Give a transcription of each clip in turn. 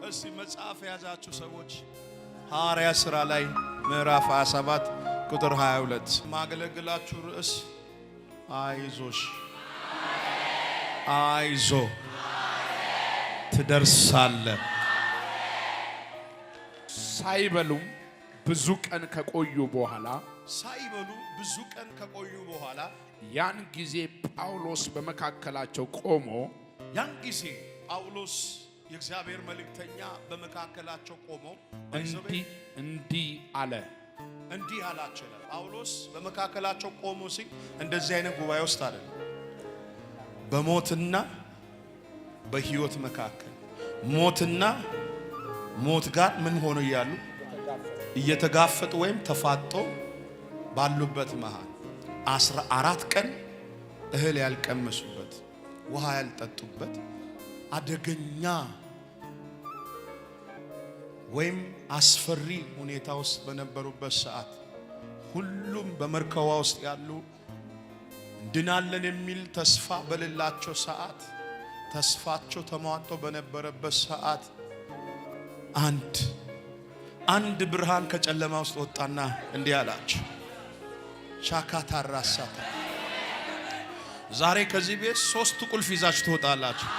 እስቲ መጽሐፍ የያዛችሁ ሰዎች ሐዋርያት ሥራ ላይ ምዕራፍ 27 ቁጥር 22 ማገለግላችሁ ርዕስ አይዞሽ አይዞ ትደርሳለህ። ሳይበሉም ብዙ ቀን ከቆዩ በኋላ ያን ጊዜ ጳውሎስ በመካከላቸው ቆሞ የእግዚአብሔር መልእክተኛ በመካከላቸው ቆሞ እንዲህ አለ። እንዲህ አላቸው። ጳውሎስ በመካከላቸው ቆሞ ሲል እንደዚህ አይነት ጉባኤ ውስጥ አይደለም። በሞትና በሕይወት መካከል ሞትና ሞት ጋር ምን ሆኖ እያሉ እየተጋፈጡ ወይም ተፋጦ ባሉበት መሃል 14 ቀን እህል ያልቀመሱበት ውሃ ያልጠጡበት አደገኛ ወይም አስፈሪ ሁኔታ ውስጥ በነበሩበት ሰዓት ሁሉም በመርከቧ ውስጥ ያሉ እንድናለን የሚል ተስፋ በሌላቸው ሰዓት ተስፋቸው ተሟጦ በነበረበት ሰዓት አንድ ብርሃን ከጨለማ ውስጥ ወጣና እንዲህ አላቸው። ሻካታራሳታ ዛሬ ከዚህ ቤት 3 ቁልፍ ይዛችሁ ትወጣላችሁ።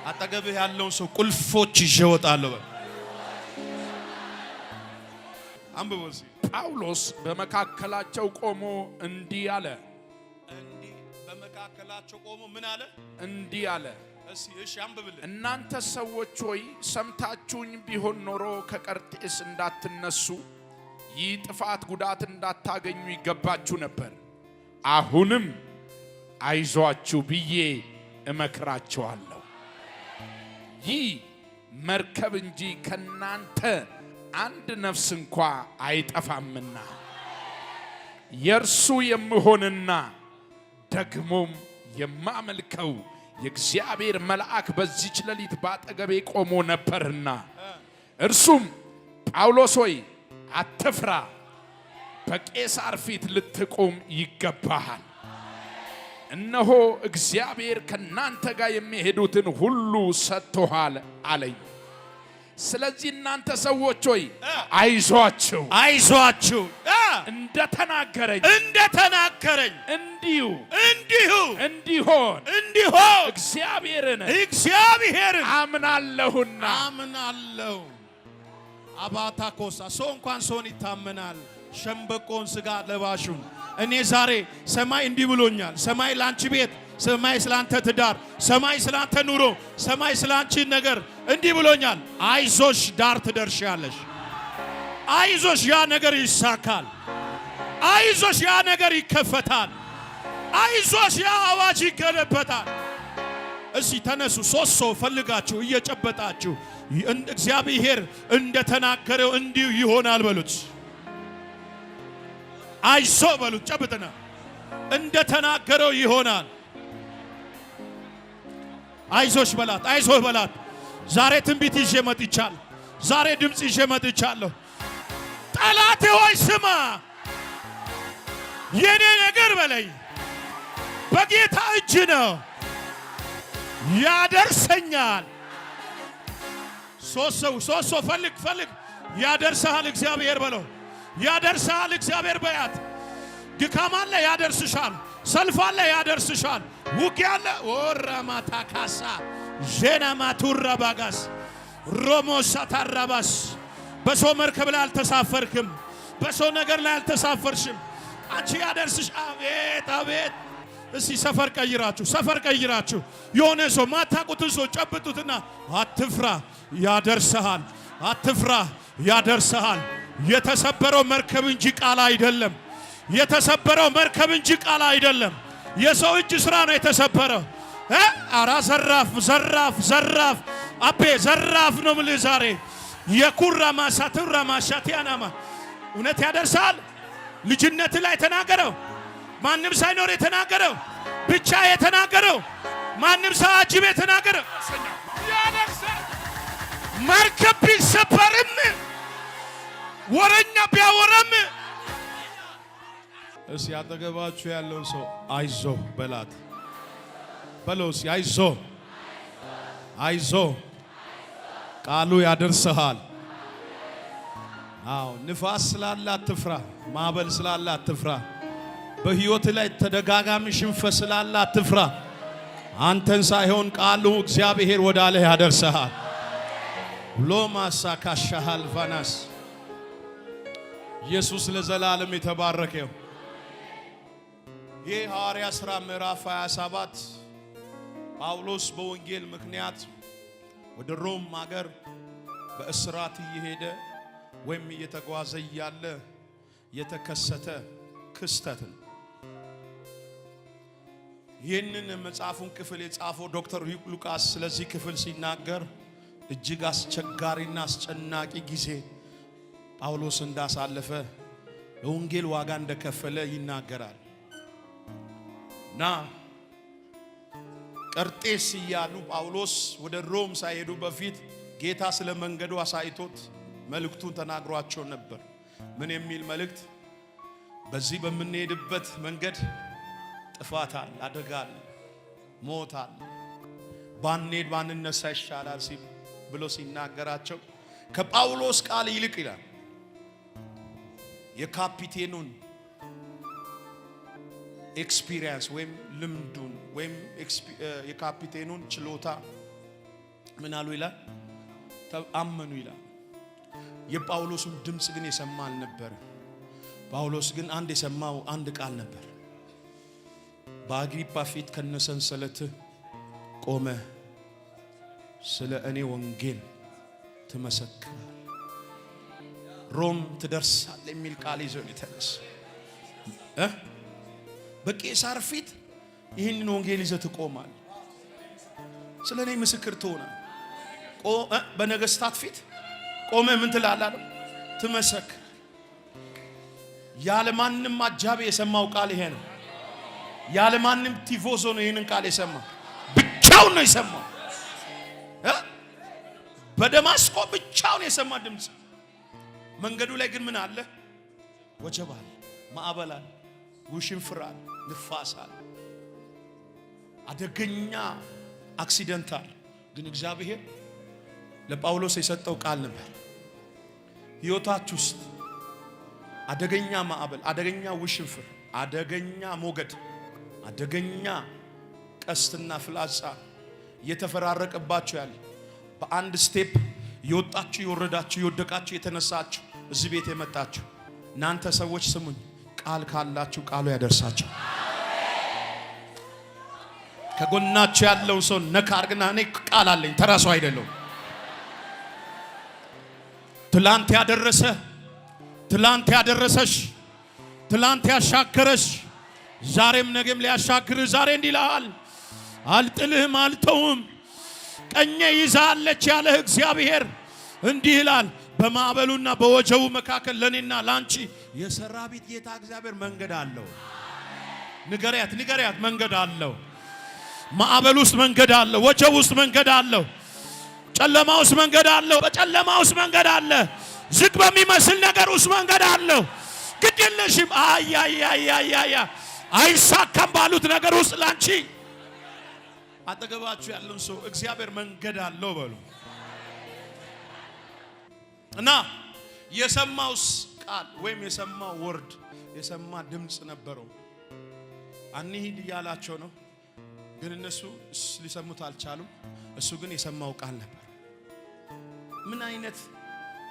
አጠገብህ ያለውን ሰው ቁልፎች ይዤ እወጣለሁ። አንብቦሲ ጳውሎስ በመካከላቸው ቆሞ እንዲህ አለ። በመካከላቸው ቆሞ ምን አለ? እንዲህ አለ። እሺ አንብብልኝ። እናንተ ሰዎች ሆይ ሰምታችሁኝ ቢሆን ኖሮ ከቀርጤስ እንዳትነሱ ይህ ጥፋት ጉዳት እንዳታገኙ ይገባችሁ ነበር። አሁንም አይዟችሁ ብዬ እመክራችኋለሁ። ይህ መርከብ እንጂ ከናንተ አንድ ነፍስ እንኳ አይጠፋምና የእርሱ የምሆንና ደግሞም የማመልከው የእግዚአብሔር መልአክ በዚች ሌሊት ባጠገቤ ቆሞ ነበርና እርሱም ጳውሎስ ሆይ አትፍራ፣ በቄሳር ፊት ልትቆም ይገባሃል። እነሆ እግዚአብሔር ከናንተ ጋር የሚሄዱትን ሁሉ ሰጥቶሃል አለኝ። ስለዚህ እናንተ ሰዎች ሆይ አይዟችሁ እንደተናገረኝ እንዲሆን እግዚአብሔርን አምናለሁና። አባታኮሳ ሰው እንኳን ሰውን ይታመናል፣ ሸምበቆን ስጋ ለባሹን። እኔ ዛሬ ሰማይ እንዲህ ብሎኛል። ሰማይ ላንቺ ቤት፣ ሰማይ ስላንተ ትዳር፣ ሰማይ ስላንተ ኑሮ፣ ሰማይ ስላንቺ ነገር እንዲህ ብሎኛል። አይዞሽ ዳር ትደርሻለሽ። አይዞሽ ያ ነገር ይሳካል። አይዞሽ ያ ነገር ይከፈታል። አይዞሽ ያ አዋጅ ይገለበጣል። እሺ ተነሱ። 3 ሰው ፈልጋችሁ እየጨበጣችሁ እግዚአብሔር እንደተናገረው እንዲሁ ይሆናል በሉት። አይዞ በሉት። ጨብጥና እንደተናገረው ይሆናል። አይዞሽ በላት። አይዞህ በላት። ዛሬ ትንቢት ይዤ መጥቻለሁ። ዛሬ ድምጽ ይዤ መጥቻለሁ። ጠላቴ ሆይ ስማ፣ የኔ ነገር በለኝ በጌታ እጅ ነው፣ ያደርሰኛል። 3 ሰው ፈልግ ያደርሰሃል እግዚአብሔር በለው። ያደርሰሃል እግዚአብሔር በያት። ድካም አለ ያደርስሻል። ሰልፍ አለ ያደርስሻል። ውጊያ አለ ወራማታ ካሳ ጄናማቱራ ባጋስ ሮሞሳ ታራባስ። በሰው መርከብ ላይ አልተሳፈርክም። በሰው ነገር ላይ አልተሳፈርሽም። አንቺ ያደርስሽ። አቤት አቤት። እስቲ ሰፈር ቀይራችሁ የሆነ ሰው ማታቁትን ሰው ጨብጡትና አትፍራ ያደርሰሃል። አትፍራ ያደርሰሃል። የተሰበረው መርከብ እንጂ ቃል አይደለም። የተሰበረው መርከብ እንጂ ቃል አይደለም። የሰው እጅ ስራ ነው የተሰበረው። አራ ዘራፍ አቤ ዘራፍ ነው ማለት ዛሬ የኩራ ማሳቱራ ማሻቲያናማ እውነት ያደርሳል። ልጅነት ላይ ተናገረው፣ ማንም ሳይኖር የተናገረው ብቻ የተናገረው ማንም ሳያጅብ የተናገረው ያደርሳል። መርከብ ቢሰበርም ወረኛ ቢያወራም እስቲ አጠገባችሁ ያለው ሰው አይዞ በላት በለው። አይዞ ቃሉ ያደርስሃል። አዎ ንፋስ ስላለ አትፍራ። ማዕበል ስላለ አትፍራ። በሕይወት ላይ ተደጋጋሚ ሽንፈት ስላለ አትፍራ። አንተን ሳይሆን ቃሉ እግዚአብሔር ወዳለ ያደርስሃል። ሎማሳ ካሻሃል ቫናስ ኢየሱስ ለዘላለም የተባረከው። ይህ ሐዋርያ ሥራ ምዕራፍ 27 ጳውሎስ በወንጌል ምክንያት ወደ ሮም ሀገር በእስራት እየሄደ ወይም እየተጓዘ ያለ የተከሰተ ክስተት ነው። ይህንን መጽሐፉን ክፍል የጻፈው ዶክተር ሉቃስ ስለዚህ ክፍል ሲናገር እጅግ አስቸጋሪና አስጨናቂ ጊዜ ጳውሎስ እንዳሳለፈ ለወንጌል ዋጋ እንደከፈለ ይናገራል። እና ቀርጤስ እያሉ ጳውሎስ ወደ ሮም ሳይሄዱ በፊት ጌታ ስለ መንገዱ አሳይቶት መልእክቱን ተናግሯቸው ነበር። ምን የሚል መልእክት? በዚህ በምንሄድበት መንገድ ጥፋት አለ፣ አደጋ አለ፣ ሞት አለ፣ ባንሄድ ባንነሳ ይሻላል ብሎ ሲናገራቸው ከጳውሎስ ቃል ይልቅ ይላል የካፒቴኑን ኤክስፒሪየንስ ወይም ልምዱን ወይም የካፒቴኑን ችሎታ ምን አሉ ይላል አመኑ ይላል። የጳውሎስን ድምጽ ግን የሰማ አልነበር። ጳውሎስ ግን አንድ የሰማው አንድ ቃል ነበር። በአግሪጳ ፊት ከነሰንሰለት ቆመ፣ ስለ እኔ ወንጌል ትመሰክራል፣ ሮም ትደርሳል የሚል ቃል ይዞ የተነሳ በቄሳር ፊት ይህንን ወንጌል ይዘህ ትቆማል፣ ስለ እኔ ምስክር ትሆናል። በነገስታት ፊት ቆመ ምን ትላለህ? ትመሰክር። ያለ ማንም አጃቢ የሰማው ቃል ይሄ ነው። ያለ ማንም ቲፎዞ ነው ይህንን ቃል የሰማው፣ ብቻውን ነው የሰማው። በደማስቆ ብቻውን የሰማ ድምጽ። መንገዱ ላይ ግን ምን አለ? ወጀብ አለ፣ ማዕበል አለ፣ ውሽንፍር አለ፣ ንፋስ አለ፣ አደገኛ አክሲደንት አለ። ግን እግዚአብሔር ለጳውሎስ የሰጠው ቃል ነበር። ሕይወታችሁ ውስጥ አደገኛ ማዕበል፣ አደገኛ ውሽንፍር፣ አደገኛ ሞገድ፣ አደገኛ ቀስትና ፍላጻ እየተፈራረቀባችሁ ያለ በአንድ ስቴፕ የወጣችሁ የወረዳችሁ የወደቃችሁ የተነሳችሁ እዚህ ቤት የመጣችሁ እናንተ ሰዎች ስሙኝ፣ ቃል ካላችሁ ቃሉ ያደርሳችሁ። ከጎናችሁ ያለው ሰው ነካ አርግና እኔ ቃል አለኝ፣ ተራሱ አይደለም። ትላንት ያደረሰ፣ ትላንት ያደረሰሽ፣ ትላንት ያሻገረሽ ዛሬም ነገም ሊያሻግርህ ዛሬ እንዲህ ይልሃል፣ አልጥልህም፣ አልተውም፣ ቀኜ ይዛለች ያለህ እግዚአብሔር እንዲህ ይላል፣ በማዕበሉና በወጀቡ መካከል ለኔና ላንቺ የሰራዊት ጌታ እግዚአብሔር መንገድ አለው። ንገሪያት፣ ንገሪያት፣ መንገድ አለው። ማዕበል ውስጥ መንገድ አለው። ወጀብ ውስጥ መንገድ አለው። ጨለማ ውስጥ መንገድ አለው። በጨለማ ውስጥ መንገድ አለ። ዝግ በሚመስል ነገር ውስጥ መንገድ አለው። ግድ የለሽም። አያ አይሳካም ባሉት ነገር ውስጥ ላንቺ አጠገባችሁ ያለን ሰው እግዚአብሔር መንገድ አለው በሉ እና የሰማውስ ቃል ወይም የሰማው ወርድ የሰማ ድምጽ ነበረው። አንሂድ እያላቸው ነው፣ ግን እነሱ ሊሰሙት አልቻሉም። እሱ ግን የሰማው ቃል ነበር። ምን አይነት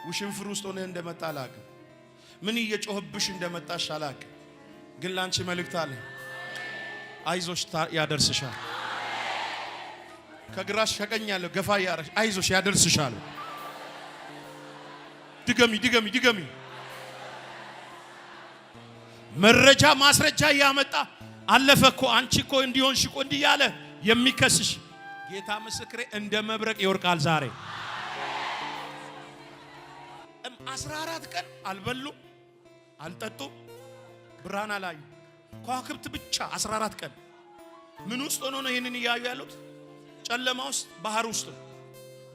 ውሽንፍር ውስጥ ሆነህ እንደመጣ አላውቅም። ምን እየጮህብሽ እንደመጣሽ አላውቅም። ግን ላንቺ መልእክት አለ። አይዞሽ ያደርስሻል። ከግራሽ ከቀኝ ያለው ገፋ ያረሽ አይዞሽ ያደርስሻል። ድገሚ ድገሚ ድገሚ። መረጃ ማስረጃ ያመጣ አለፈ እኮ አንቺ እኮ እንዲሆንሽ እኮ እንዲህ ያለ የሚከስሽ ጌታ ምስክሬ እንደ መብረቅ ይወርቃል ዛሬ። 14 ቀን አልበሉ አልጠጡ ብርሃን አላዩ። ከዋክብት ብቻ 14 ቀን ምን ውስጥ ሆኖ ነው ይሄንን እያዩ ያሉት? ጨለማ ውስጥ፣ ባህር ውስጥ።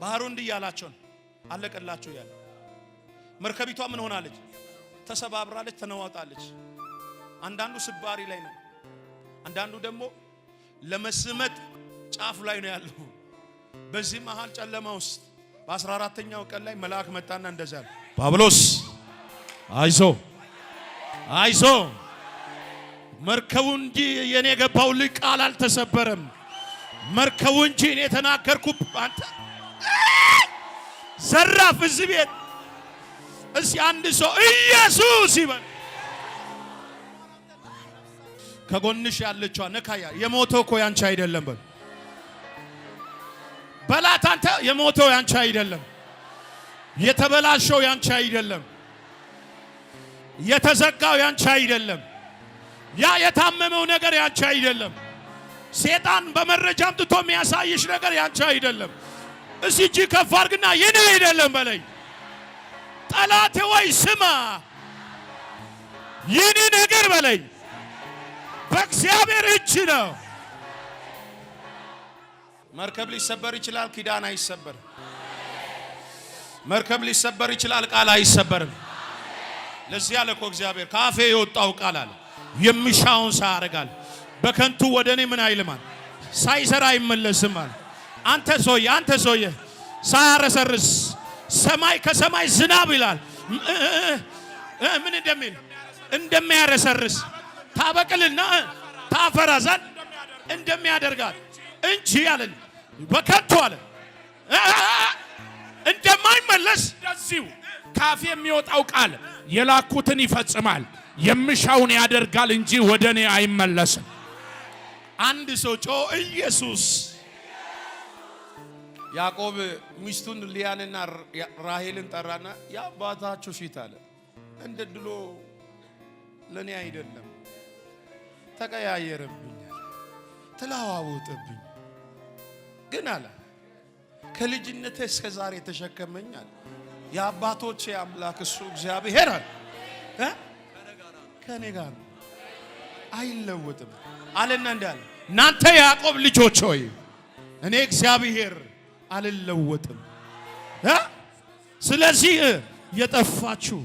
ባህሩ እንዲህ ያላቸው ነው አለቀላቸው ያለ። መርከቢቷ ምን ሆናለች? ተሰባብራለች፣ ተነዋጣለች። አንዳንዱ ስባሪ ላይ ነው፣ አንዳንዱ ደግሞ ለመስመጥ ጫፍ ላይ ነው ያለው። በዚህ መሃል ጨለማ ውስጥ በ14ኛው ቀን ላይ መልአክ መጣና እንደዛ አለ፣ ጳውሎስ አይዞ አይዞ፣ መርከቡ እንጂ የኔ ገባው ልቅ ቃል አልተሰበረም። መርከቡ እንጂ እኔ ተናገርኩ። አንተ ዘራፍ እዚህ ቤት እስኪ አንድ ሰው ኢየሱስ ይበል። ከጎንሽ ያለችዋ ነካያ የሞተው እኮ ያንቺ አይደለም በል በላት። አንተ የሞተው ያንቺ አይደለም፣ የተበላሸው ያንቺ አይደለም፣ የተዘጋው ያንቺ አይደለም፣ ያ የታመመው ነገር ያንቺ አይደለም፣ ሰይጣን በመረጃ አምጥቶ የሚያሳይሽ ነገር ያንቺ አይደለም። እስኪ እጅ ከፍ አድርግና የኔ አይደለም በለኝ። ጠላቴ ወይ ስማ፣ የኔ ነገር በለኝ በእግዚአብሔር እጅ ነው። መርከብ ሊሰበር ይችላል፣ ኪዳን አይሰበርም። መርከብ ሊሰበር ይችላል፣ ቃል አይሰበርም። ለዚህ ያለ እኮ እግዚአብሔር ካፌ የወጣው ቃል አለ የሚሻውን ሳያረጋል በከንቱ ወደኔ ምን አይልማል ሳይሰራ አይመለስም አለ። አንተ ሰውዬ ሳያረሰርስ ሰማይ ከሰማይ ዝናብ ይላል ምን እንደሚያረሰርስ ታበቅልና ታፈራ ዘንድ እንደሚያደርጋት እንጂ አለን በከንቱ አለ እንደማይመለስ እንደዚሁ ካፌ የሚወጣው ቃል የላኩትን ይፈጽማል፣ የምሻውን ያደርጋል እንጂ ወደኔ አይመለስም። አንድ ሰው ጮ ኢየሱስ። ያዕቆብ ሚስቱን ሊያንና ራሔልን ጠራና የአባታችሁ ፊት አለ እንደ ድሎ ለኔ አይደለም፣ ተቀያየረብኝ፣ ተለዋወጠብኝ፣ ግን አለ ከልጅነቴ እስከ ዛሬ ተሸከመኛል የአባቶቼ አምላክ እሱ እግዚአብሔር አለ ከኔ ጋር አይለወጥም አለና እንዳለ እናንተ ያዕቆብ ልጆች ሆይ እኔ እግዚአብሔር አልለወጥም። ስለዚህ የጠፋችሁ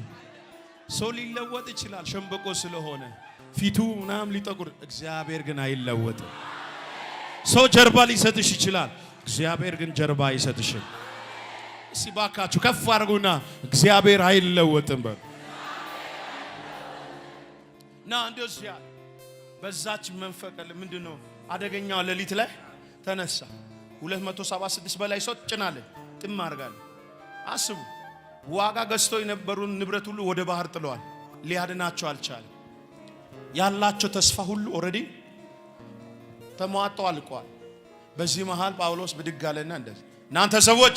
ሰው ሊለወጥ ይችላል ሸምበቆ ስለሆነ ፊቱ ምናምን ሊጠቁር፣ እግዚአብሔር ግን አይለወጥም። ሰው ጀርባ ሊሰጥሽ ይችላል፣ እግዚአብሔር ግን ጀርባ አይሰጥሽም። ሲባካችሁ ከፍ አድርጉና እግዚአብሔር አይለወጥም በሉ ና እንደዚህ ያለ በዛች መንፈቀል ምንድነው አደገኛው ሌሊት ላይ ተነሳ 276 በላይ ሰው ጭናለች ጥም አድርጋለች። አስቡ ዋጋ ገዝቶ የነበሩን ንብረት ሁሉ ወደ ባህር ጥለዋል። ሊያድናቸው አልቻለም። ያላቸው ተስፋ ሁሉ ኦሬዲ ተሟጦ አልቋል። በዚህ መሃል ጳውሎስ ብድግ አለና እንደዚህ እናንተ ሰዎች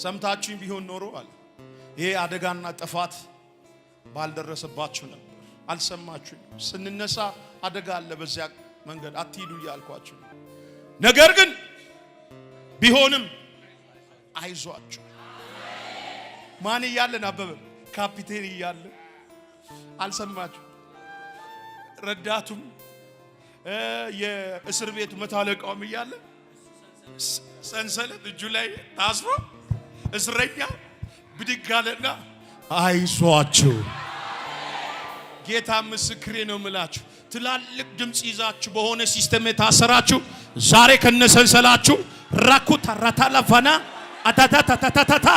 ሰምታችሁኝ ቢሆን ኖሮ አለ ይሄ አደጋና ጥፋት ባልደረሰባችሁ ነበር። አልሰማችሁኝ። ስንነሳ አደጋ አለ በዚያ መንገድ አትሂዱ እያልኳችሁ፣ ነገር ግን ቢሆንም አይዟችሁ። ማን እያለን አበበ ካፒቴን እያለ አልሰማችሁ? ረዳቱም የእስር ቤቱ መታለቃውም እያለ ሰንሰለት እጁ ላይ ታስሮ እስረኛ ብድግ አለና አይዟችሁ። ጌታ ምስክሬ ነው የምላችሁ፣ ትላልቅ ድምጽ ይዛችሁ በሆነ ሲስተም የታሰራችሁ ዛሬ ከነሰንሰላችሁ ራኩታ ራታላፋና አታታታታታታ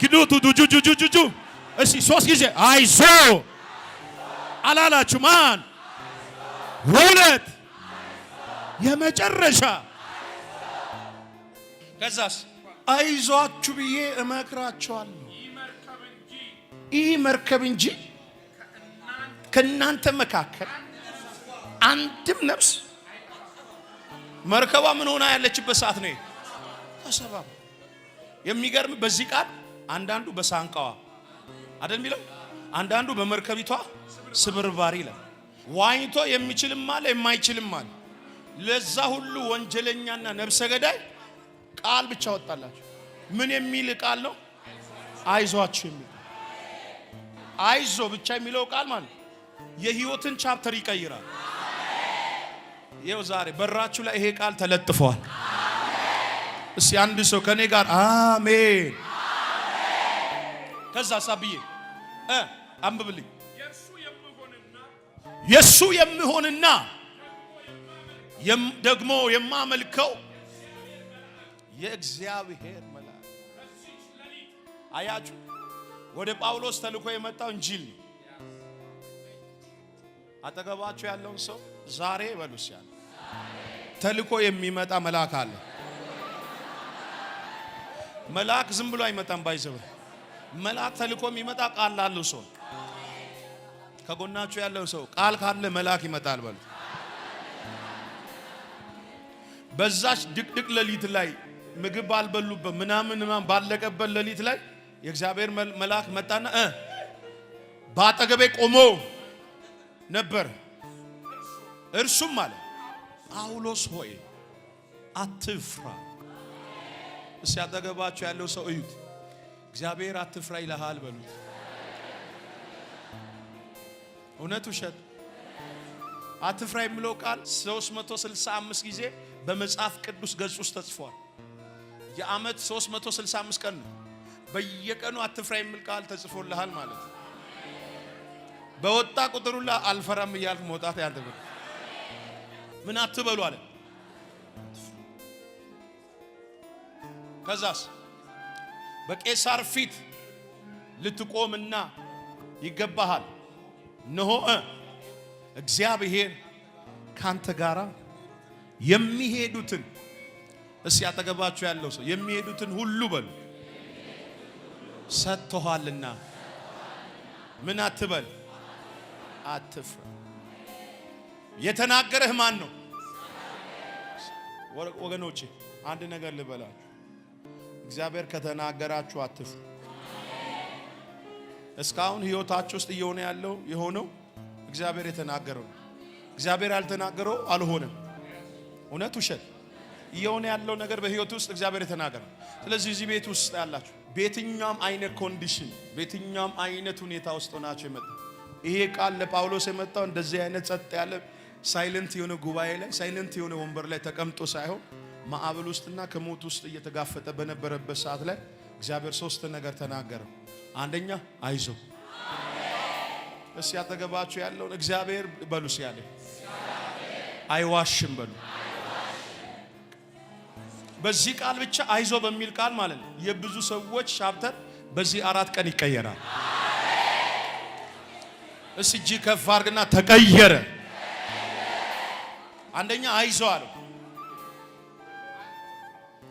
ግዱቱ ዱጁጁጁጁ እሺ 3 ጊዜ አይዞ አላላችሁ? ማን ሁለት የመጨረሻ ከዛስ አይዟችሁ ብዬ እመክራችኋለሁ። ይህ መርከብ እንጂ ከእናንተ መካከል አንድም ነፍስ መርከቧ ምን ሆና ያለችበት ሰዓት ነው ተሰባብ። የሚገርም በዚህ ቃል አንዳንዱ በሳንቃዋ አይደል የሚለው፣ አንዳንዱ በመርከቢቷ ስብርባሪ ይላል። ዋኝቶ የሚችልም አለ የማይችልም አለ። ለዛ ሁሉ ወንጀለኛና ነፍሰ ገዳይ ቃል ብቻ ወጣላችሁ። ምን የሚል ቃል ነው? አይዟችሁ የሚል አይዞ ብቻ የሚለው ቃል ማለት የህይወትን ቻፕተር ይቀይራል። ይኸው ዛሬ በራችሁ ላይ ይሄ ቃል ተለጥፏል። እስቲ አንድ ሰው ከኔ ጋር አሜን። ከዛ ሳብዬ አንብብልኝ። የሱ የሚሆንና ደግሞ የማመልከው የእግዚአብሔር መልአክ አያችሁ ወደ ጳውሎስ ተልኮ የመጣው እንጂል ነው። አጠገባችሁ ያለውን ሰው ዛሬ በሉስ ያለ ተልኮ የሚመጣ መልአክ አለ። መልአክ ዝም ብሎ አይመጣም። ባይዘው መልአክ ተልኮ የሚመጣ ቃል ላለው ሰው ከጎናችሁ ያለው ሰው ቃል ካለ መልአክ ይመጣል በሉ። በዛች ድቅድቅ ሌሊት ላይ ምግብ ባልበሉበት ምናምን ባለቀበት ሌሊት ላይ የእግዚአብሔር መልአክ መጣና በአጠገቤ ቆሞ ነበር። እርሱም አለ ጳውሎስ ሆይ አትፍራ። እስኪ አጠገባችሁ ያለው ሰው እዩት። እግዚአብሔር አትፍራ ይልሃል በሉት። እውነት ውሸት? አትፍራ የሚለው ቃል 365 ጊዜ በመጽሐፍ ቅዱስ ገጽ ውስጥ ተጽፏል። የዓመት 365 ቀን ነው። በየቀኑ አትፍራ የሚል ቃል ተጽፎልሃል ማለት ነው። በወጣ ቁጥር ሁሉ አልፈራም እያልክ መውጣት ያለበት። ምን አትበሉ አለ። ከዛስ በቄሳር ፊት ልትቆምና ይገባሃል። እነሆ እግዚአብሔር ካንተ ጋራ የሚሄዱትን እስኪ አጠገባችሁ ያለው ሰው የሚሄዱትን ሁሉ በሉ ሰጥቶሃልና ምን አትበል አትፍራ። የተናገረህ ማን ነው? ወገኖቼ አንድ ነገር ልበላችሁ። እግዚአብሔር ከተናገራችሁ አትፍሩ። እስካሁን ህይወታችሁ ውስጥ እየሆነ ያለው የሆነው እግዚአብሔር የተናገረው ነው። እግዚአብሔር ያልተናገረው አልሆነም። እውነት ውሸት? እየሆነ ያለው ነገር በህይወት ውስጥ እግዚአብሔር የተናገረው። ስለዚህ እዚህ ቤት ውስጥ ያላችሁ በየትኛውም አይነት ኮንዲሽን በየትኛውም አይነት ሁኔታ ውስጥ ሆናችሁ የመጣ ይሄ ቃል ለጳውሎስ የመጣው እንደዚህ አይነት ጸጥ ያለ ሳይለንት የሆነ ጉባኤ ላይ ሳይለንት የሆነ ወንበር ላይ ተቀምጦ ሳይሆን ማዕበል ውስጥና ከሞት ውስጥ እየተጋፈጠ በነበረበት ሰዓት ላይ እግዚአብሔር ሶስት ነገር ተናገረው። አንደኛ አይዞ። እስኪ ያጠገባችሁ ያለውን እግዚአብሔር በሉስ ያለ አይዋሽም በሉ። በዚህ ቃል ብቻ አይዞ በሚል ቃል ማለት ነው የብዙ ሰዎች ቻፕተር በዚህ 4 ቀን ይቀየራል። እስኪ እጅ ከፍ አድርግና ተቀየረ። አንደኛ አይዞ አለው።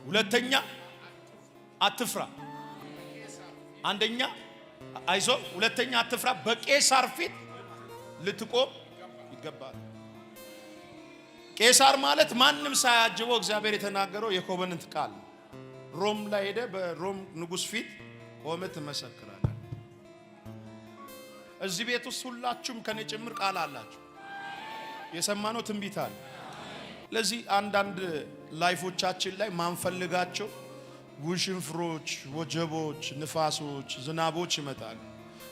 ሁለተኛ አትፍራ። አንደኛ አይዞ፣ ሁለተኛ አትፍራ። በቄሳር ፊት ልትቆም ይገባል። ቄሳር ማለት ማንም ሳያጅበው እግዚአብሔር የተናገረው የኮቨነንት ቃል። ሮም ላይ ሄደ በሮም ንጉስ ፊት ቆመ ትመሰክራለህ። እዚህ ቤት ውስጥ ሁላችሁም ከኔ ጭምር ቃል አላችሁ። የሰማነው ትንቢት አለ። ለዚህ አንዳንድ ላይፎቻችን ላይ ማንፈልጋቸው ውሽንፍሮች፣ ወጀቦች፣ ንፋሶች፣ ዝናቦች ይመጣሉ።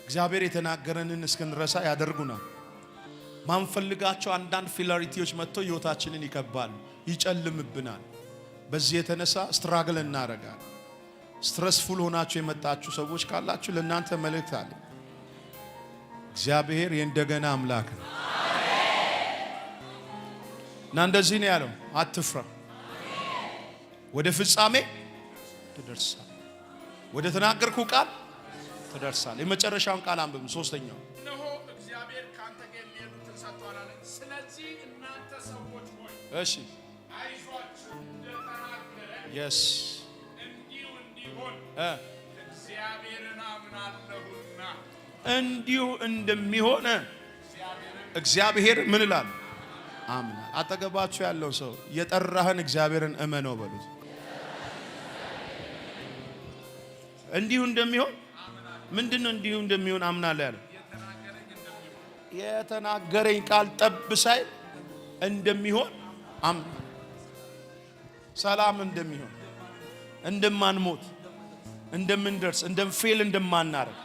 እግዚአብሔር የተናገረንን እስክንረሳ ያደርጉናል። ማንፈልጋቸው አንዳንድ ፊላሪቲዎች መጥተው ህይወታችንን ይከባሉ፣ ይጨልምብናል። በዚህ የተነሳ ስትራግል እናደርጋለን። ስትረስፉል ሆናችሁ የመጣችሁ ሰዎች ካላችሁ ለእናንተ መልእክት አለ። እግዚአብሔር የእንደገና አምላክ ነው እና እንደዚህ ነው ያለው፣ አትፍራ፣ ወደ ፍጻሜ ትደርሳል፣ ወደ ተናገርኩ ቃል ትደርሳል። የመጨረሻውን ቃል አንብብ። ሶስተኛው እነሆ እግዚአብሔር ካንተ ጋር የሚሄዱትን ሰጥቷል አለ። ስለዚህ እናንተ ሰዎች ሆይ እሺ አይዟችሁ፣ እንደተናገረ እንዲሁ እንዲሆን እግዚአብሔርን አምናለሁና እንዲሁ እንደሚሆን እግዚአብሔር ምን ይላል? አምና። አጠገባችሁ ያለው ሰው የጠራህን እግዚአብሔርን እመነው በሉት። እንዲሁ እንደሚሆን ምንድነው? እንዲሁ እንደሚሆን አምናለሁ ያለው የተናገረኝ ቃል ጠብ ሳይል እንደሚሆን አምና። ሰላም እንደሚሆን፣ እንደማንሞት፣ እንደምንደርስ፣ እንደምፌል እንደማናረግ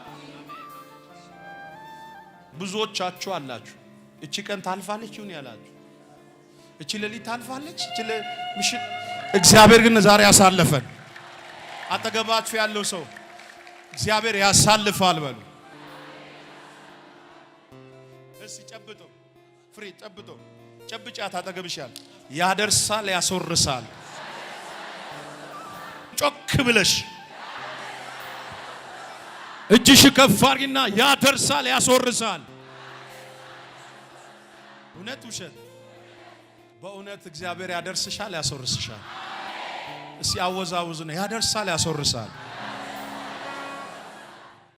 ብዙዎቻችሁ አላችሁ። እቺ ቀን ታልፋለች ይሁን ያላችሁ፣ እቺ ሌሊት ታልፋለች፣ እቺ ምሽት። እግዚአብሔር ግን ዛሬ ያሳልፈን። አጠገባችሁ ያለው ሰው እግዚአብሔር ያሳልፋል በሉ። እስቲ ጨብጦ ፍሬ ጨብጦ ጨብጫት አጠገብሻል። ያደርሳል፣ ያስወርሳል። ጮክ ብለሽ እጅሽ ከፍ አድርጊና ያደርሳል፣ ያስወርሳል። እውነት ውሸት? በእውነት እግዚአብሔር ያደርስሻል፣ ያስወርስሻል። እስቲ አወዛውዝ ነው። ያደርሳል፣ ያስወርሳል።